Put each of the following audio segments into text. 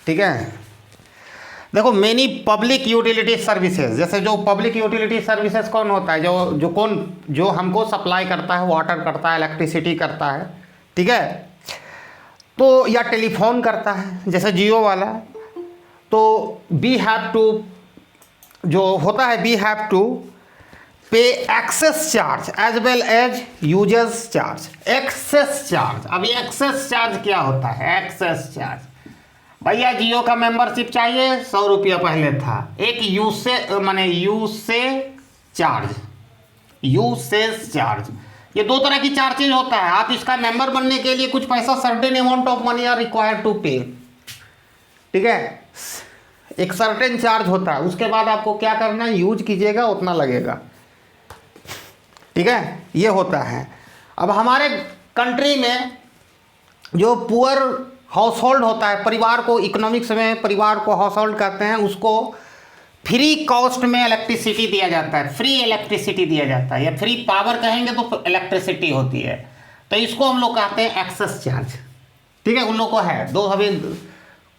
ठीक है। देखो मेनी पब्लिक यूटिलिटी सर्विसेज, जैसे जो पब्लिक यूटिलिटी सर्विसेज कौन होता है, जो हमको सप्लाई करता है, वाटर करता है, इलेक्ट्रिसिटी करता है, ठीक है, तो या टेलीफोन करता है जैसे जियो वाला, तो वी हैव टू जो होता है we have to pay access charge as well as users charge. Access charge, अभी एक्सेस चार्ज क्या होता है? एक्सेस चार्ज भैया जियो का मेंबरशिप चाहिए 100 रुपया पहले था, एक यूसेज चार्ज, ये दो तरह की चार्जेज होता है। आप इसका मेंबर बनने के लिए कुछ पैसा certain amount of money are required to pay, ठीक है, एक सर्टेन चार्ज होता है, उसके बाद आपको क्या करना है, यूज कीजिएगा उतना लगेगा, ठीक है, ये होता है। अब हमारे कंट्री में जो पुअर हाउस होल्ड होता है, परिवार को इकोनॉमिक्स में परिवार को हाउस होल्ड कहते हैं, उसको फ्री कॉस्ट में इलेक्ट्रिसिटी दिया जाता है, फ्री इलेक्ट्रिसिटी दिया जाता है, या फ्री पावर कहेंगे तो इलेक्ट्रिसिटी होती है, तो इसको हम लोग कहते हैं एक्सेस चार्ज, ठीक है। उन लोग को है दो, अभी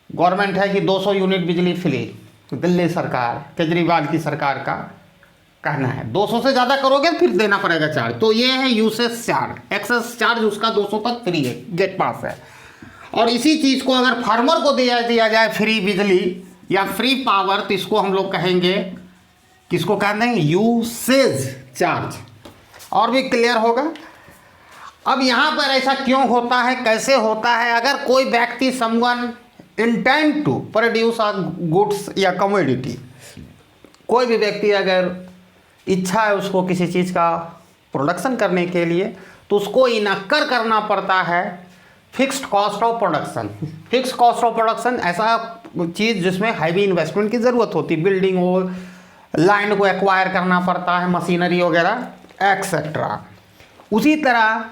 गवर्नमेंट है कि 200 यूनिट बिजली फ्री, दिल्ली सरकार केजरीवाल की सरकार का कहना है 200 से ज़्यादा करोगे फिर देना पड़ेगा चार्ज, तो ये है यूसेज चार्ज। एक्सेस चार्ज उसका 200 तक फ्री है, गेट पास है। और इसी चीज़ को अगर फार्मर को दिया जाए फ्री बिजली या फ्री पावर, तो इसको हम लोग कहेंगे, किसको कहते हैं, यूसेज चार्ज। और भी क्लियर होगा। अब यहाँ पर ऐसा क्यों होता है, कैसे होता है? अगर कोई व्यक्ति someone intend to produce a goods या कमोडिटी, कोई भी व्यक्ति अगर इच्छा है उसको किसी चीज़ का प्रोडक्शन करने के लिए, तो उसको इनक्कर करना पड़ता है fixed cost of production. Fixed cost of production ऐसा चीज़ जिसमें हैवी इन्वेस्टमेंट की ज़रूरत होती है, बिल्डिंग हो, लैंड को एक्वायर करना पड़ता है, मशीनरी वगैरह एक्सेट्रा। उसी तरह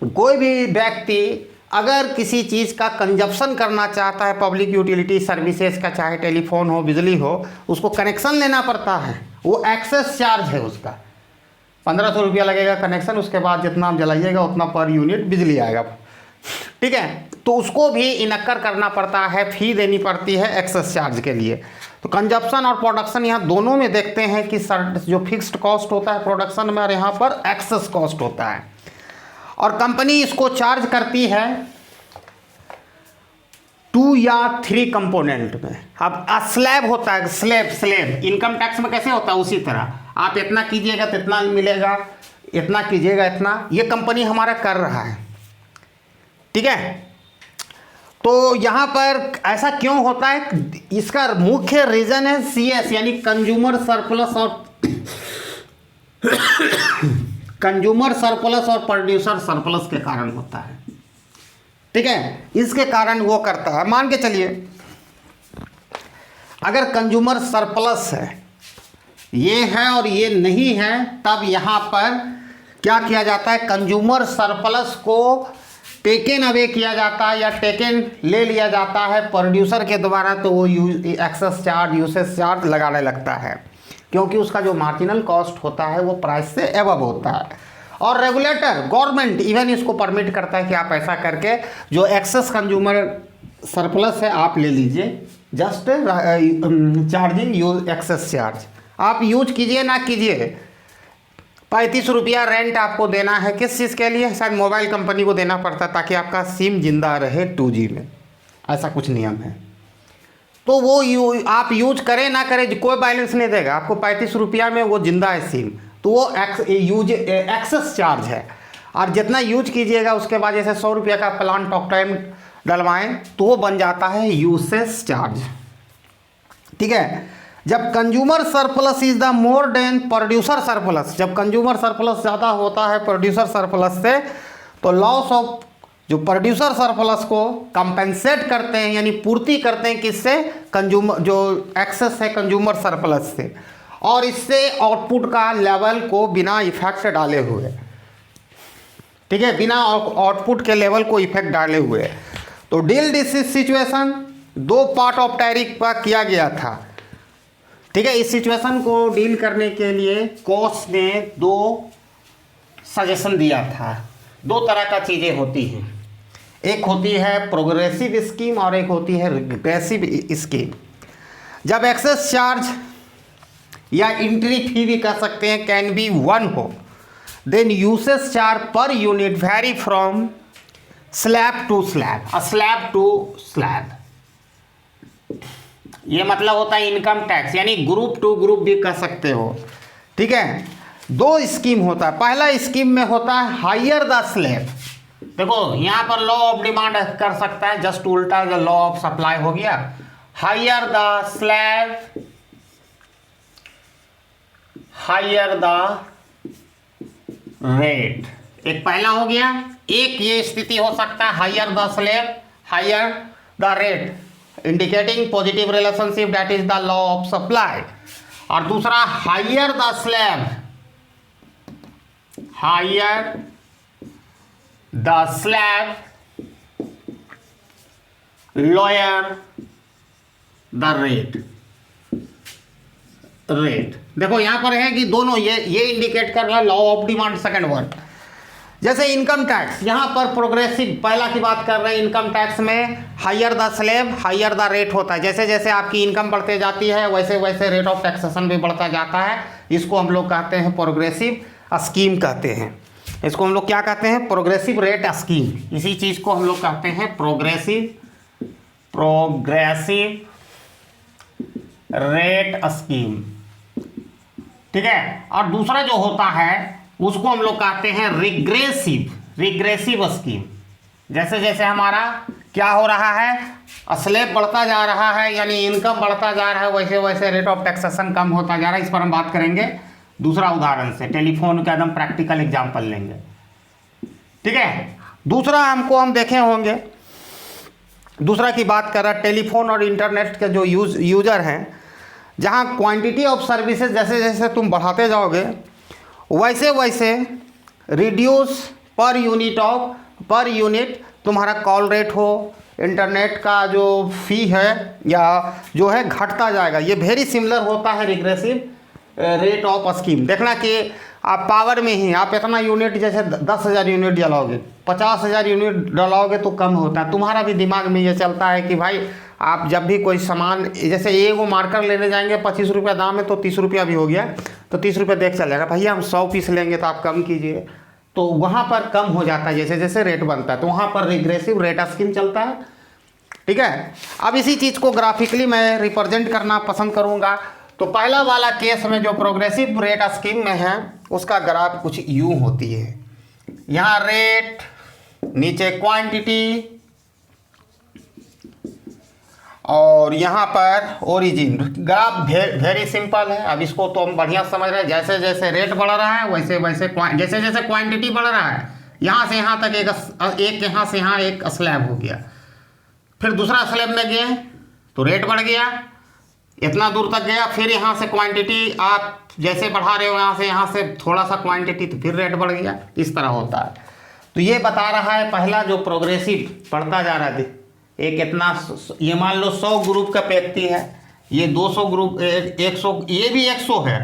कोई भी व्यक्ति अगर किसी चीज़ का कंजप्शन करना चाहता है, पब्लिक यूटिलिटी सर्विसेज का, चाहे टेलीफोन हो, बिजली हो, उसको कनेक्शन लेना पड़ता है, वो एक्सेस चार्ज है उसका। 1500 रुपया लगेगा कनेक्शन, उसके बाद जितना आप जलाइएगा उतना पर यूनिट बिजली आएगा, ठीक है। तो उसको भी इनक्कर करना पड़ता है, फी देनी पड़ती है एक्सेस चार्ज के लिए। तो कंजप्शन और प्रोडक्शन यहाँ दोनों में देखते हैं कि जो फिक्स्ड कॉस्ट होता है प्रोडक्शन में, और यहाँ पर एक्सेस कॉस्ट होता है, और कंपनी इसको चार्ज करती है 2 या 3 कंपोनेंट में। अब स्लैब होता है, स्लैब इनकम टैक्स में कैसे होता है, उसी तरह आप इतना कीजिएगा तो इतना मिलेगा, इतना कीजिएगा इतना, ये कंपनी हमारा कर रहा है, ठीक है। तो यहाँ पर ऐसा क्यों होता है, इसका मुख्य रीजन है CS यानी कंज्यूमर सरप्लस और कंज्यूमर सरप्लस और प्रोड्यूसर सरप्लस के कारण होता है, ठीक है। इसके कारण वो करता है, मान के चलिए अगर कंज्यूमर सरप्लस है, ये है और ये नहीं है, तब यहाँ पर क्या किया जाता है, कंज्यूमर सरप्लस को टेकन अवे किया जाता है या टेकन ले लिया जाता है प्रोड्यूसर के द्वारा, तो वो एक्सेस चार्ज, यूसेज चार्ज लगाने लगता है, क्योंकि उसका जो मार्जिनल कॉस्ट होता है वो प्राइस से एबव होता है। और रेगुलेटर, गवर्नमेंट इवन इसको परमिट करता है कि आप ऐसा करके जो एक्सेस कंज्यूमर सरप्लस है आप ले लीजिए, just charging use access charge, आप यूज कीजिए ना कीजिए। 35 रुपया रेंट आपको देना है, किस चीज़ के लिए, शायद मोबाइल कंपनी को देना पड़ता है ताकि आपका सिम जिंदा रहे 2G में, ऐसा कुछ नियम है। तो वो आप यूज करें ना करें कोई बैलेंस नहीं देगा आपको, 35 रुपया में वो जिंदा है सिम, तो वो एक्सेस चार्ज है। और जितना यूज कीजिएगा उसके बाद जैसे 100 रुपया का प्लान टॉक टाइम डलवाएं तो वो बन जाता है यूसेज चार्ज, ठीक है। जब consumer surplus is the more than producer surplus, जब कंज्यूमर सरप्लस ज़्यादा होता है प्रोड्यूसर सरप्लस से, तो लॉस ऑफ जो प्रोड्यूसर सरप्लस को कंपेंसेट करते हैं यानी पूर्ति करते हैं, किससे, कंज्यूमर, जो एक्सेस है कंज्यूमर सरप्लस से, और इससे आउटपुट का लेवल को बिना इफेक्ट डाले हुए, ठीक है, बिना आउटपुट के लेवल को इफेक्ट डाले हुए। तो deal this situation 2 part of tariff पर किया गया था, ठीक है। इस सिचुएशन को डील करने के लिए कोस ने 2 सजेशन दिया था। 2 तरह का चीज़ें होती हैं, एक होती है प्रोग्रेसिव स्कीम और एक होती है रिग्रेसिव स्कीम। जब एक्सेस चार्ज या एंट्री फी भी कह सकते हैं कैन बी 1 हो, then usage charge per unit vary from slab to slab, slab to slab. ये मतलब होता है इनकम टैक्स, यानी ग्रुप टू ग्रुप भी कह सकते हो। ठीक है, 2 स्कीम होता है। पहला स्कीम में होता है हायर द स्लैब। देखो यहाँ पर लॉ ऑफ डिमांड कर सकता है, जस्ट उल्टा जो लॉ ऑफ सप्लाई हो गया। Higher the slab, higher the rate, एक पहला हो गया। एक ये स्थिति हो सकता है higher the slab, higher the rate, indicating positive relationship, that is the law of supply. और दूसरा higher the slab, higher the slab, lower the rate. देखो यहां पर है कि दोनों ये इंडिकेट कर रहा है law of demand second word. जैसे इनकम टैक्स, यहां पर प्रोग्रेसिव पहला की बात कर रहे हैं। इनकम टैक्स में higher the slab, higher the rate होता है। जैसे जैसे आपकी इनकम बढ़ते जाती है वैसे वैसे रेट ऑफ टैक्सेशन भी बढ़ता जाता है। इसको हम लोग कहते हैं प्रोग्रेसिव स्कीम कहते हैं। इसको हम लोग क्या कहते हैं? Progressive rate scheme. इसी चीज को हम लोग कहते हैं प्रोग्रेसिव रेट स्कीम। ठीक है, और दूसरा जो होता है उसको हम लोग कहते हैं रिग्रेसिव स्कीम। जैसे जैसे हमारा क्या हो रहा है, स्लैब बढ़ता जा रहा है, यानी इनकम बढ़ता जा रहा है, वैसे वैसे रेट ऑफ टैक्सेशन कम होता जा रहा है। इस पर हम बात करेंगे दूसरा उदाहरण से, टेलीफोन का एकदम प्रैक्टिकल एग्जांपल लेंगे। ठीक है, दूसरा हम देखे होंगे, दूसरा की बात कर रहा है टेलीफोन और इंटरनेट के जो यूजर हैं, जहाँ क्वांटिटी ऑफ सर्विसेज जैसे जैसे तुम बढ़ाते जाओगे वैसे वैसे रिड्यूस पर यूनिट तुम्हारा कॉल रेट हो, इंटरनेट का जो फी है या जो है घटता जाएगा। ये वेरी सिमिलर होता है रिग्रेसिव रेट ऑफ स्कीम। देखना कि आप पावर में ही आप इतना यूनिट, जैसे 10,000 यूनिट जलाओगे, 50,000 यूनिट डलाओगे तो कम होता है। तुम्हारा भी दिमाग में ये चलता है कि भाई आप जब भी कोई सामान, जैसे एक वो मार्कर लेने जाएंगे 25 रुपया दाम है तो 30 रुपया भी हो गया तो 30 रुपया देख चल जाएगा, भैया हम 100 पीस लेंगे तो आप कम कीजिए, तो वहाँ पर कम हो जाता है जैसे जैसे रेट बनता है, तो वहाँ पर रिग्रेसिव रेट स्कीम चलता है। ठीक है, अब इसी चीज़ को ग्राफिकली मैं रिप्रेजेंट करना पसंद करूँगा। तो पहला वाला केस में जो प्रोग्रेसिव रेट स्कीम में है उसका ग्राफ कुछ यूँ होती है, यहाँ रेट, नीचे क्वांटिटी, और यहाँ पर ओरिजिन। ग्राफ वेरी सिंपल है। अब इसको तो हम बढ़िया समझ रहे हैं, जैसे जैसे रेट बढ़ रहा है वैसे वैसे जैसे जैसे क्वांटिटी बढ़ रहा है, यहाँ से यहाँ तक एक यहाँ से यहाँ एक स्लैब हो गया, फिर दूसरा स्लैब में गए तो रेट बढ़ गया, इतना दूर तक गया, फिर यहाँ से क्वांटिटी आप जैसे बढ़ा रहे हो यहाँ से थोड़ा सा क्वांटिटी, तो फिर रेट बढ़ गया। इस तरह होता है। तो ये बता रहा है पहला जो प्रोग्रेसिव बढ़ता जा रहा है, एक इतना, ये मान लो 100 ग्रुप का व्यक्ति है, ये 200 ग्रुप, 100, ये भी 100 है।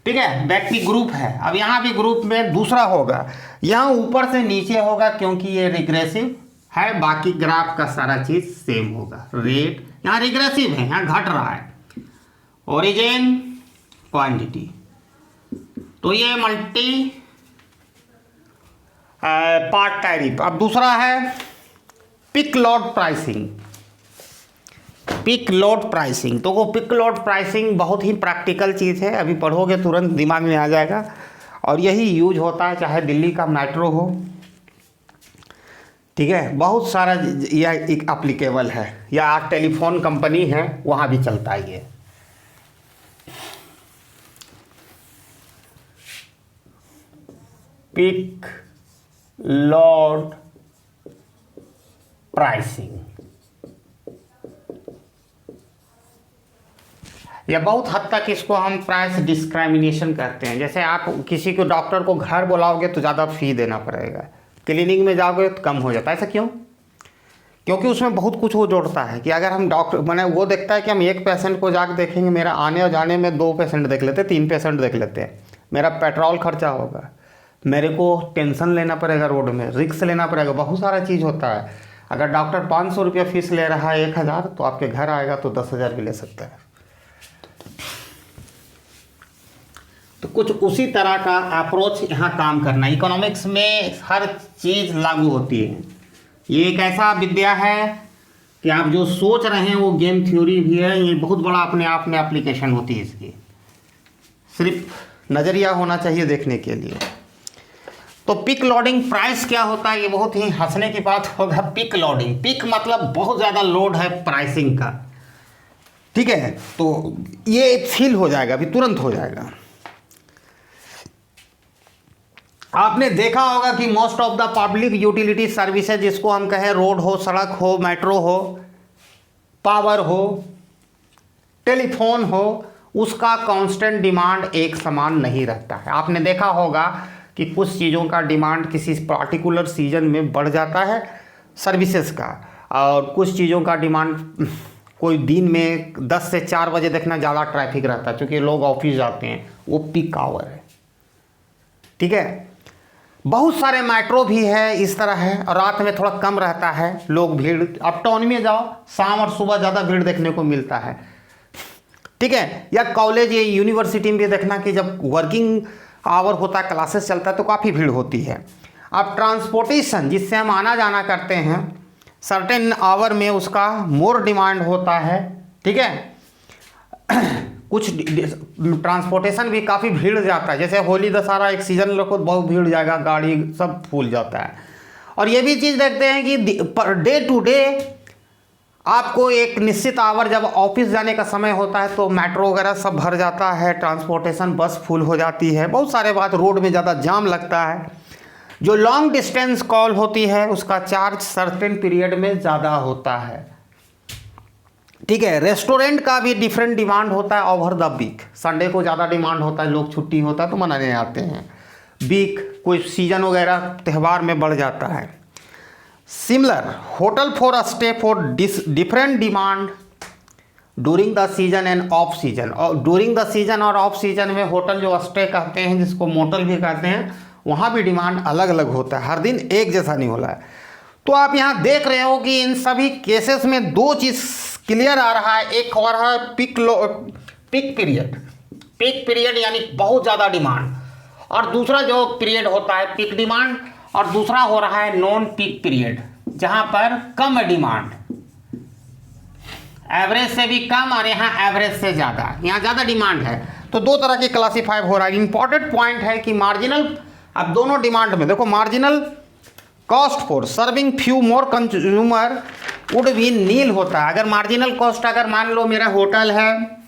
ठीक है, व्यक्ति ग्रुप है। अब यहाँ भी ग्रुप में दूसरा होगा, यहाँ ऊपर से नीचे होगा क्योंकि ये रिग्रेसिव है, बाकी ग्राफ का सारा चीज़ सेम होगा। रेट यहाँ रिग्रेसिव है, यहाँ घट रहा है, ओरिजिन, क्वांटिटी, तो ये मल्टी पार्ट टैरिफ। अब दूसरा है peak load pricing. Peak load pricing, तो वो पिक लोड प्राइसिंग बहुत ही प्रैक्टिकल चीज़ है, अभी पढ़ोगे तुरंत दिमाग में आ जाएगा, और यही यूज होता है चाहे दिल्ली का मेट्रो हो। ठीक है, बहुत सारा यह एक एप्लीकेबल है, या टेलीफोन कंपनी है वहाँ भी चलता है ये। पिक लोड प्राइसिंग, या बहुत हद तक इसको हम प्राइस डिस्क्रिमिनेशन कहते हैं। जैसे आप किसी को डॉक्टर को घर बुलाओगे तो ज़्यादा फी देना पड़ेगा, क्लिनिक में जाओगे तो कम हो जाता है। ऐसा क्यों? क्योंकि उसमें बहुत कुछ वो जोड़ता है कि अगर हम डॉक्टर मैंने वो देखता है कि हम एक पेशेंट को जाकर देखेंगे, मेरा आने और जाने में 2 पेशेंट देख लेते हैं, 3 पेशेंट देख लेते हैं, मेरा पेट्रोल खर्चा होगा, मेरे को टेंशन लेना पड़ेगा, रोड में रिस्क लेना पड़ेगा, बहुत सारा चीज़ होता है। अगर डॉक्टर 500 रुपया फीस ले रहा है 1000, तो आपके घर आएगा तो 10,000 भी ले सकता है। तो कुछ उसी तरह का अप्रोच यहाँ काम करना। इकोनॉमिक्स में हर चीज़ लागू होती है। ये एक ऐसा विद्या है कि आप जो सोच रहे हैं वो गेम थ्योरी भी है, ये बहुत बड़ा अपने आप में एप्लीकेशन होती है इसकी। सिर्फ नज़रिया होना चाहिए देखने के लिए। तो पिक लोडिंग प्राइस क्या होता है, ये बहुत ही हंसने की बात होगा। पिक लोडिंग, पिक मतलब बहुत ज़्यादा लोड है प्राइसिंग का, ठीक है। तो ये फील हो जाएगा, अभी तुरंत हो जाएगा। आपने देखा होगा कि most of the public utility services, जिसको हम कहें रोड हो, सड़क हो, मेट्रो हो, पावर हो, टेलीफोन हो, उसका कांस्टेंट डिमांड एक समान नहीं रहता है। आपने देखा होगा कि कुछ चीज़ों का डिमांड किसी पर्टिकुलर सीजन में बढ़ जाता है सर्विसेज का, और कुछ चीज़ों का डिमांड कोई दिन में 10 से 4 बजे देखना ज़्यादा ट्रैफिक रहता है, क्योंकि लोग ऑफिस जाते हैं, वो पीक आवर है, ठीक है। बहुत सारे मेट्रो भी है इस तरह है, और रात में थोड़ा कम रहता है लोग, भीड़। अब टाउन में जाओ, शाम और सुबह ज़्यादा भीड़ देखने को मिलता है, ठीक है। या कॉलेज या यूनिवर्सिटी में भी देखना कि जब वर्किंग आवर होता है, क्लासेस चलता है, तो काफ़ी भीड़ होती है। अब ट्रांसपोर्टेशन, जिससे हम आना जाना करते हैं, सर्टेन आवर में उसका मोर डिमांड होता है, ठीक है। कुछ ट्रांसपोर्टेशन भी काफ़ी भीड़ जाता है, जैसे होली दशहरा एक सीज़न रखो, बहुत भीड़ जाएगा, गाड़ी सब फूल जाता है। और ये भी चीज़ देखते हैं कि पर डे टू डे आपको एक निश्चित आवर, जब ऑफिस जाने का समय होता है तो मेट्रो वगैरह सब भर जाता है, ट्रांसपोर्टेशन बस फुल हो जाती है, बहुत सारे बात, रोड में ज़्यादा जाम लगता है। जो लॉन्ग डिस्टेंस कॉल होती है उसका चार्ज सर्टेन पीरियड में ज़्यादा होता है, ठीक है। रेस्टोरेंट का भी डिफरेंट डिमांड होता है ओवर द वीक। संडे को ज़्यादा डिमांड होता है, लोग छुट्टी होता है तो मनाने आते हैं। वीक कोई सीजन वगैरह त्यौहार में बढ़ जाता है। Similar hotel for stay for different demand during the season end off season. और ड्यूरिंग द सीजन और ऑफ सीजन में होटल जो स्टे कहते हैं, जिसको मोटल भी कहते हैं, वहाँ भी डिमांड अलग अलग होता है, हर दिन एक जैसा नहीं हो रहा है। तो आप यहाँ देख रहे हो कि इन सभी केसेस में दो चीज़ क्लियर आ रहा है। एक हो रहा है पिक पीरियड, पिक पीरियड यानी बहुत ज़्यादा डिमांड, और दूसरा जो पीरियड होता है पिक डिमांड, और दूसरा हो रहा है नॉन पिक पीरियड, जहाँ पर कम डिमांड, एवरेज से भी कम, और यहाँ एवरेज से ज़्यादा, यहाँ ज़्यादा डिमांड है। तो दो तरह की क्लासीफाई हो रहा है। इंपॉर्टेंट पॉइंट है कि मार्जिनल, अब दोनों डिमांड में देखो, marginal cost for serving few more consumer would be nil होता है। अगर मार्जिनल कॉस्ट, अगर मान लो मेरा होटल है,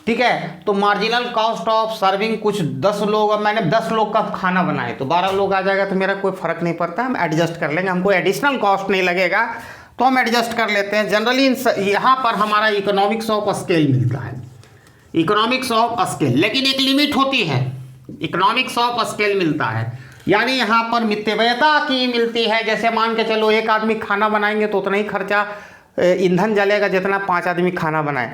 ठीक है, तो मार्जिनल कॉस्ट ऑफ सर्विंग कुछ 10 लोग, अब मैंने 10 लोग का खाना बनाए तो 12 लोग आ जाएगा, तो मेरा कोई फ़र्क नहीं पड़ता, हम एडजस्ट कर लेंगे, हमको एडिशनल कॉस्ट नहीं लगेगा, तो हम एडजस्ट कर लेते हैं। जनरली यहाँ पर हमारा इकोनॉमिक्स ऑफ स्केल मिलता है, इकोनॉमिक्स ऑफ स्केल, लेकिन एक लिमिट होती है, इकोनॉमिक्स ऑफ स्केल मिलता है, यानी यहाँ पर मितव्ययता की मिलती है। जैसे मान के चलो, एक आदमी खाना बनाएंगे तो उतना ही खर्चा ईंधन जलेगा जितना 5 आदमी खाना बनाए,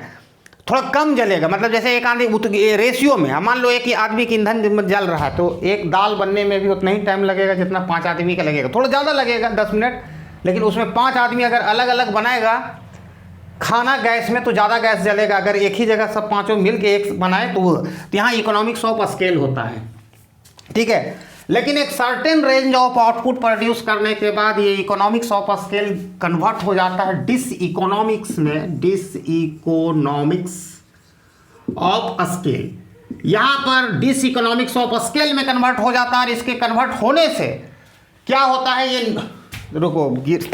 थोड़ा कम जलेगा। मतलब जैसे एक आदमी रेशियो में, मान लो एक ही आदमी की ईंधन जल रहा है, तो एक दाल बनने में भी उतना ही टाइम लगेगा जितना 5 आदमी का लगेगा, थोड़ा ज़्यादा लगेगा 10 मिनट, लेकिन उसमें 5 आदमी अगर अलग अलग बनाएगा खाना गैस में, तो ज़्यादा गैस जलेगा। अगर एक ही जगह सब पाँचों मिल के एक बनाए तो यहाँ इकोनॉमिक्स ऑफ स्केल होता है, ठीक है। लेकिन एक certain range of output produce करने के बाद ये इकोनॉमिक्स ऑफ स्केल कन्वर्ट हो जाता है डिस इकोनॉमिक्स में, डिस इकोनॉमिक्स ऑफ स्केल। यहाँ पर डिस इकोनॉमिक्स ऑफ स्केल में कन्वर्ट हो जाता है, और इसके कन्वर्ट होने से क्या होता है, ये रुको गिर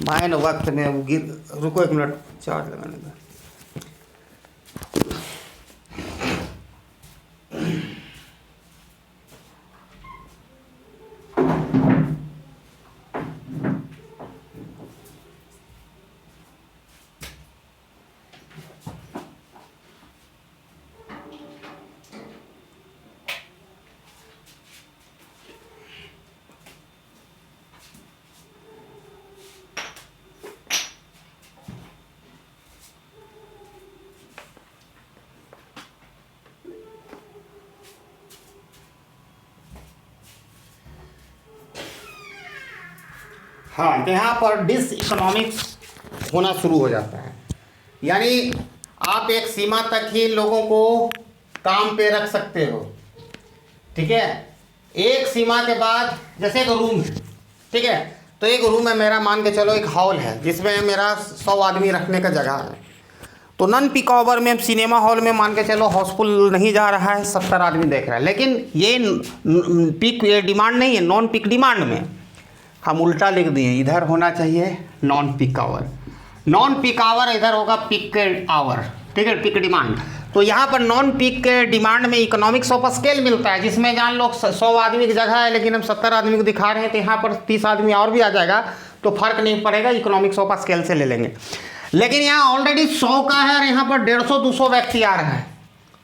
मायन वक्त में गिर, रुको 1 मिनट चार्ज लगाने का। हाँ, तो यहाँ पर डिस इकोनॉमिक्स होना शुरू हो जाता है, यानी आप एक सीमा तक ही लोगों को काम पे रख सकते हो, ठीक है। एक सीमा के बाद, जैसे एक रूम है, ठीक है, तो एक रूम है मेरा, मान के चलो एक हॉल है जिसमें मेरा 100 आदमी रखने का जगह है, तो नॉन पीक आवर में सिनेमा हॉल में मान के चलो हाउसफुल नहीं जा रहा है, 70 आदमी देख रहा है, लेकिन ये पीक डिमांड नहीं है, नॉन पीक डिमांड में हम उल्टा लिख दिए, इधर होना चाहिए non peak hour, non peak hour इधर होगा पीक आवर, ठीक है, पीक डिमांड। तो यहाँ पर नॉन पीक डिमांड में इकोनॉमिक्स ऑफ स्केल मिलता है, जिसमें जान लो 100 आदमी की जगह है लेकिन हम 70 आदमी को दिखा रहे हैं, तो यहाँ पर 30 आदमी और भी आ जाएगा तो फर्क नहीं पड़ेगा, इकोनॉमिक्स ऑफ स्केल से ले लेंगे। लेकिन यहाँ ऑलरेडी 100 का है और यहाँ पर 150-200 व्यक्ति आ रहा है,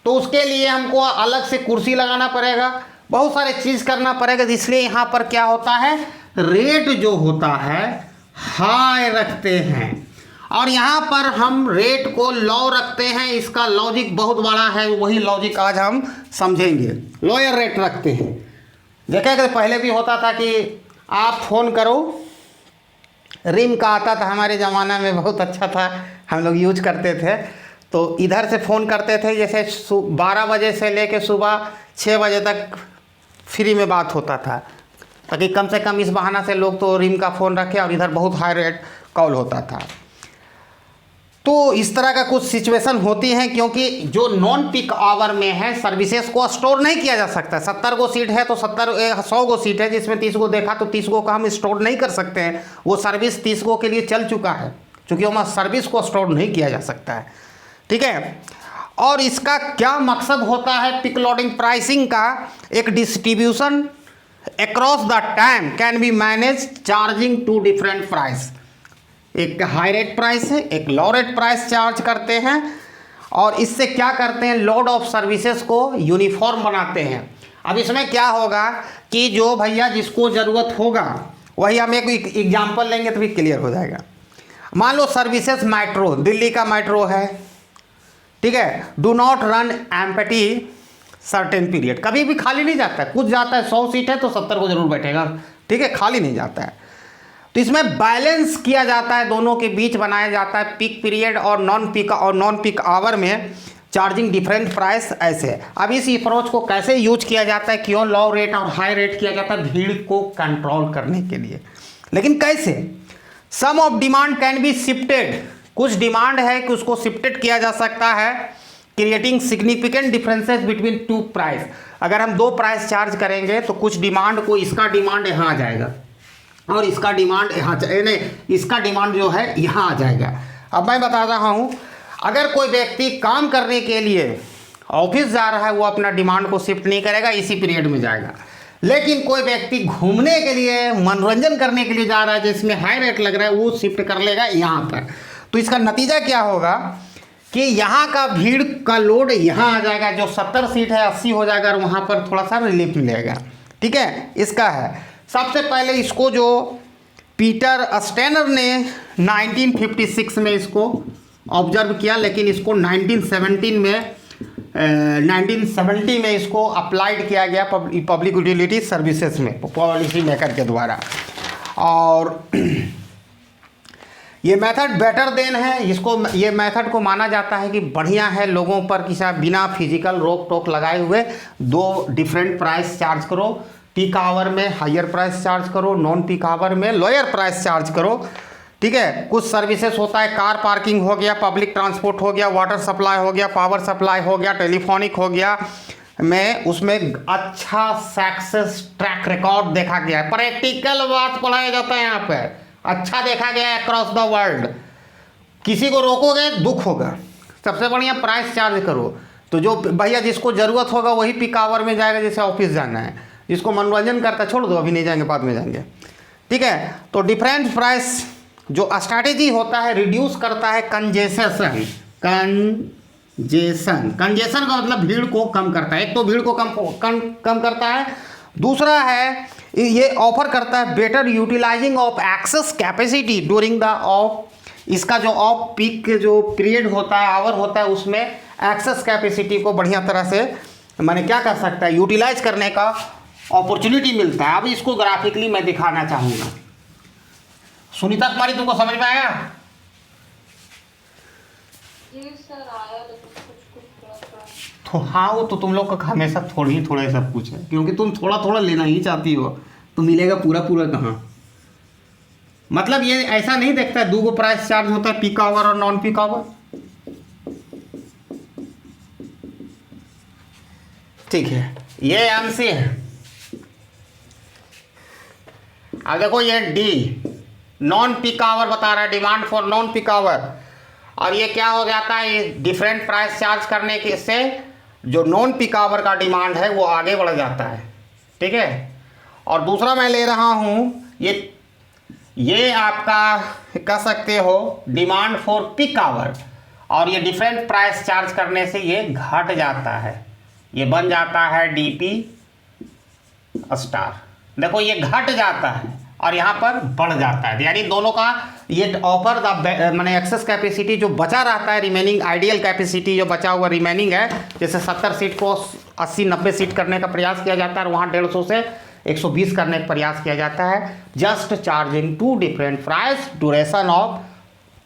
तो उसके लिए हमको अलग से कुर्सी लगाना पड़ेगा, बहुत सारे चीज़ करना पड़ेगा, इसलिए यहाँ पर क्या होता है, रेट जो होता है हाई रखते हैं, और यहाँ पर हम रेट को लो रखते हैं। इसका लॉजिक बहुत बड़ा है, वही लॉजिक आज हम समझेंगे। लोअर रेट रखते हैं, देखा कि पहले भी होता था कि आप फ़ोन करो, रिंग का आता था, हमारे ज़माना में बहुत अच्छा था, हम लोग यूज करते थे, तो इधर से फ़ोन करते थे, जैसे 12 बजे से लेके सुबह 6 बजे तक फ्री में बात होता था, ताकि कम से कम इस बहाना से लोग तो रिंग का फ़ोन रखे और इधर बहुत हाई रेट कॉल होता था। तो इस तरह का कुछ सिचुएशन होती हैं, क्योंकि जो नॉन पीक आवर में है सर्विसेज को स्टोर नहीं किया जा सकता। 70 गो सीट है तो 100 गो सीट है, जिसमें 30 गो देखा तो 30 गो का हम स्टोर नहीं कर सकते हैं, वो सर्विस 30 गो के लिए चल चुका है, क्योंकि हम सर्विस को स्टोर नहीं किया जा सकता है, ठीक है। और इसका क्या मकसद होता है, पिक लोडिंग प्राइसिंग का एक distribution across the time can be manage charging to different price, एक हाई रेट प्राइस है, एक लो रेट प्राइस चार्ज करते हैं, और इससे क्या करते हैं, लोड ऑफ सर्विसेज को यूनिफॉर्म बनाते हैं। अब इसमें क्या होगा कि जो भैया जिसको ज़रूरत होगा, वही हम एक एग्जांपल लेंगे तो भी क्लियर हो जाएगा। मान लो सर्विसेज मेट्रो, दिल्ली का मेट्रो है, ठीक है, do not run empty certain period, कभी भी खाली नहीं जाता है, कुछ जाता है, 100 सीट है तो 70 को जरूर बैठेगा, ठीक है, खाली नहीं जाता है। तो इसमें बैलेंस किया जाता है, दोनों के बीच बनाया जाता है, पीक पीरियड और नॉन पीक आवर में चार्जिंग डिफरेंट प्राइस ऐसे। अब इस अप्रोच को कैसे यूज किया जाता है, क्यों लो रेट और हाई रेट किया जाता है, भीड़ को कंट्रोल करने के लिए। लेकिन कैसे, some of demand can be shifted, कुछ डिमांड है कि उसको शिफ्टेड किया जा सकता है, creating significant differences between two price. अगर हम 2 प्राइस चार्ज करेंगे तो कुछ डिमांड को, इसका डिमांड यहाँ आ जाएगा और इसका डिमांड यहाँ, नहीं, इसका डिमांड जो है यहाँ आ जाएगा। अब मैं बता रहा हूँ, अगर कोई व्यक्ति काम करने के लिए ऑफिस जा रहा है, वो अपना डिमांड को शिफ्ट नहीं करेगा, इसी पीरियड में जाएगा। लेकिन कोई व्यक्ति घूमने के लिए, मनोरंजन करने के लिए जा रहा है, जिसमें हाई रेट लग रहा है, वो शिफ्ट कर लेगा यहाँ पर। तो इसका नतीजा क्या होगा कि यहाँ का भीड़ का लोड यहाँ आ जाएगा, जो 70 सीट है 80 हो जाएगा, और वहाँ पर थोड़ा सा रिलीफ मिलेगा, ठीक है। इसका है, सबसे पहले इसको जो पीटर स्टेनर ने 1956 में इसको ऑब्जर्व किया, लेकिन इसको 1970 में इसको अप्लाइड किया गया पब्लिक यूटिलिटी सर्विसेज में, पॉलिसी मेकर के द्वारा। और ये मेथड बेटर देन है, ये मेथड को माना जाता है कि बढ़िया है, लोगों पर किसी बिना फिजिकल रोक टोक लगाए हुए 2 डिफरेंट प्राइस चार्ज करो, पीक आवर में हायर प्राइस चार्ज करो, नॉन पीक आवर में लोअर प्राइस चार्ज करो, ठीक है। कुछ सर्विसेज होता है, कार पार्किंग हो गया, पब्लिक ट्रांसपोर्ट हो गया, वाटर सप्लाई हो गया, पावर सप्लाई हो गया, टेलीफोनिक हो गया, में उसमें अच्छा सक्सेस ट्रैक रिकॉर्ड देखा गया है, प्रैक्टिकल बात पढ़ाया जाता है यहाँ पर, अच्छा देखा गया है अक्रॉस द वर्ल्ड। किसी को रोकोगे दुख होगा, सबसे बढ़िया प्राइस चार्ज करो। तो जो भैया जिसको ज़रूरत होगा वही पीक आवर में जाएगा, जैसे ऑफिस जाना है, जिसको मनोरंजन करता है छोड़ दो, अभी नहीं जाएंगे, बाद में जाएंगे, ठीक है। तो डिफरेंट प्राइस जो स्ट्रैटेजी होता है, रिड्यूस करता है कंजेशन का मतलब भीड़ को कम करता है। एक तो भीड़ को कम करता है, दूसरा है ये ऑफर करता है better utilizing of excess capacity during the off, इसका जो ऑफ पीक जो पीरियड होता है, आवर होता है, उसमें एक्सेस कैपेसिटी को बढ़िया तरह से मैंने क्या कर सकता है, यूटिलाइज करने का अपॉर्चुनिटी मिलता है। अब इसको ग्राफिकली मैं दिखाना चाहूँगा, सुनीता कुमारी, तुमको समझ में आया? जी सर आया, लेकिन कुछ थोड़ा। तो हाँ, वो तो तुम लोग का हमेशा थोड़ी ही थोड़ा सब कुछ है, क्योंकि तुम थोड़ा थोड़ा लेना ही चाहती हो, तो मिलेगा पूरा पूरा कहाँ? मतलब ये ऐसा नहीं देखता है, 2 प्राइस चार्ज होता है, पीक आवर और नॉन पीक आवर। ठीक है, ये एमसी है। अब देखो ये डी नॉन पीक आवर बता रहा है, demand for non peak hour. और ये क्या हो जाता है, ये डिफरेंट प्राइस चार्ज करने के से जो नॉन पीक आवर का डिमांड है वो आगे बढ़ जाता है। ठीक है, और दूसरा मैं ले रहा हूँ ये आपका कह सकते हो डिमांड फॉर पीक आवर, और ये डिफरेंट प्राइस चार्ज करने से ये घट जाता है, ये बन जाता है डीपी स्टार। देखो ये घट जाता है और यहाँ पर बढ़ जाता है, यानी दोनों का ये ऑफर द मैंने एक्सेस कैपेसिटी जो बचा रहता है, रिमेनिंग आइडियल कैपेसिटी जो बचा हुआ रिमेनिंग है, जैसे 70 सीट को 80-90 सीट करने का प्रयास किया जाता है, और वहाँ 150 से 120 करने का प्रयास किया जाता है। Just charging 2 different price duration of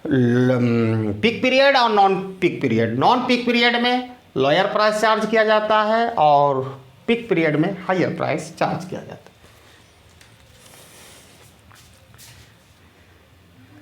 peak period और non peak period. Non peak period में लोअर प्राइस चार्ज किया जाता है और पीक पीरियड में हायर प्राइस चार्ज किया जाता है।